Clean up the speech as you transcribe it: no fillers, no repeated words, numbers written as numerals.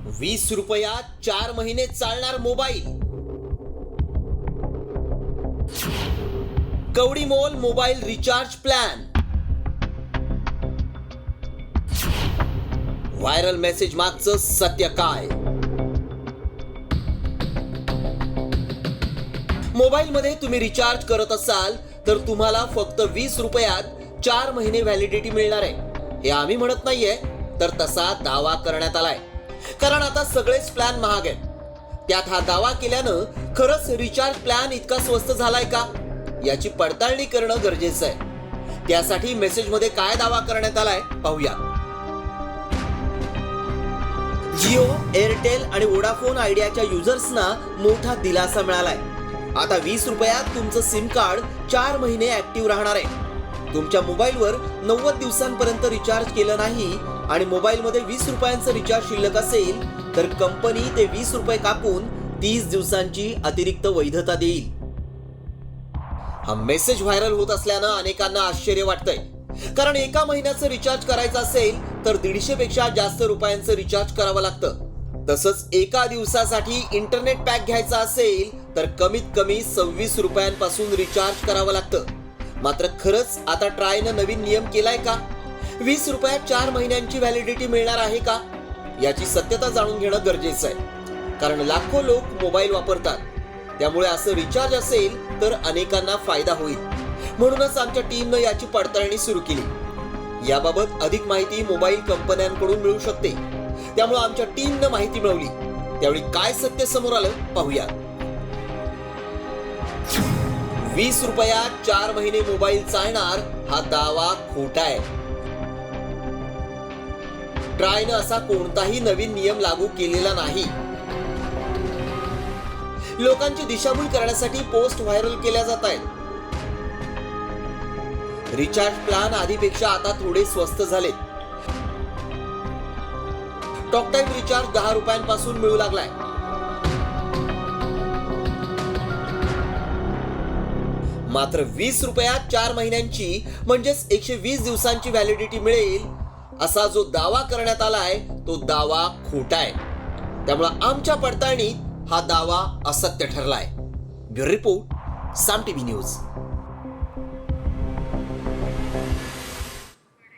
₹20 4 महिने चालणार मोबाईल. कवडी मोल mobile recharge plan. Viral message मागचं सत्य काय? मोबाईल मध्ये तुम्ही रिचार्ज करत असाल तर तुम्हाला फक्त ₹20 4 महिने व्हॅलिडिटी मिळणार आहे. हे आम्ही म्हणत नाहीये, तर तसा दावा करण्यात आलाय. कारण आता सगळेच प्लॅन महाग आहेत. त्यात हा दावा केल्यानं खरंच रिचार्ज प्लॅन इतका स्वस्त झालाय का याची पडताळणी करणं गरजेचं आहे. त्यासाठी मेसेज मध्ये काय दावा करण्यात आलाय पाहूया. जिओ, एअरटेल आणि वोडाफोन आयडियाच्या युजर्सना मोठा दिलासा मिळालाय. आता ₹20 तुमचं सिम कार्ड 4 महिने ऍक्टिव्ह राहणार आहे. तुमच्या मोबाईलवर 90 दिवसांपर्यंत रिचार्ज केलं नाही आणि मोबाईलमध्ये ₹20 रिचार्ज शिल्लक असेल तर कंपनी ते ₹20 कापून 30 दिवसांची अतिरिक्त वैधता देईल. हा मेसेज व्हायरल होत असल्यानं अनेकांना आश्चर्य वाटतंय. कारण एका महिन्याचं रिचार्ज करायचं असेल तर 150 पेक्षा जास्त रुपयांचं रिचार्ज करावं लागतं. तसंच एका दिवसासाठी इंटरनेट पॅक घ्यायचा असेल तर कमीत कमी ₹26 रिचार्ज करावं लागतं. मात्र खरंच आता ट्रायनं नवीन नियम केलाय का? ₹20 4 महिन्यांची व्हॅलिडिटी मिळणार आहे का याची सत्यता जाणून घेणं गरजेचं आहे. कारण लाखो लोक मोबाईल वापरतात. त्यामुळे असं रिचार्ज असेल तर अनेकांना फायदा होईल. म्हणूनच आमच्या टीमनं याची पडताळणी सुरू केली. याबाबत अधिक माहिती मोबाईल कंपन्यांकडून मिळू शकते. त्यामुळे आमच्या टीमनं माहिती मिळवली. त्यावेळी काय सत्य समोर आलं पाहूया. ₹20 4 महिने मोबाईल चालणार हा दावा खोटा आहे. ट्रायनं असा कोणताही नवीन नियम लागू केलेला नाही. लोकांची दिशाभूल करण्यासाठी पोस्ट व्हायरल केल्या जात आहेत. रिचार्ज प्लॅन आधीपेक्षा आता थोडे स्वस्त झालेत. टॉक टाइम रिचार्ज ₹10 मिळू लागलाय. मात्र ₹20 4 महिन्यांची म्हणजेच 120 दिवसांची व्हॅलिडिटी मिळेल असा जो दावा करण्यात आलाय तो दावा खोटा आहे. त्यामुळे आमच्या पडताळणीत हा दावा असत्य ठरलाय. ब्युरो रिपोर्ट, साम टीव्ही न्यूज.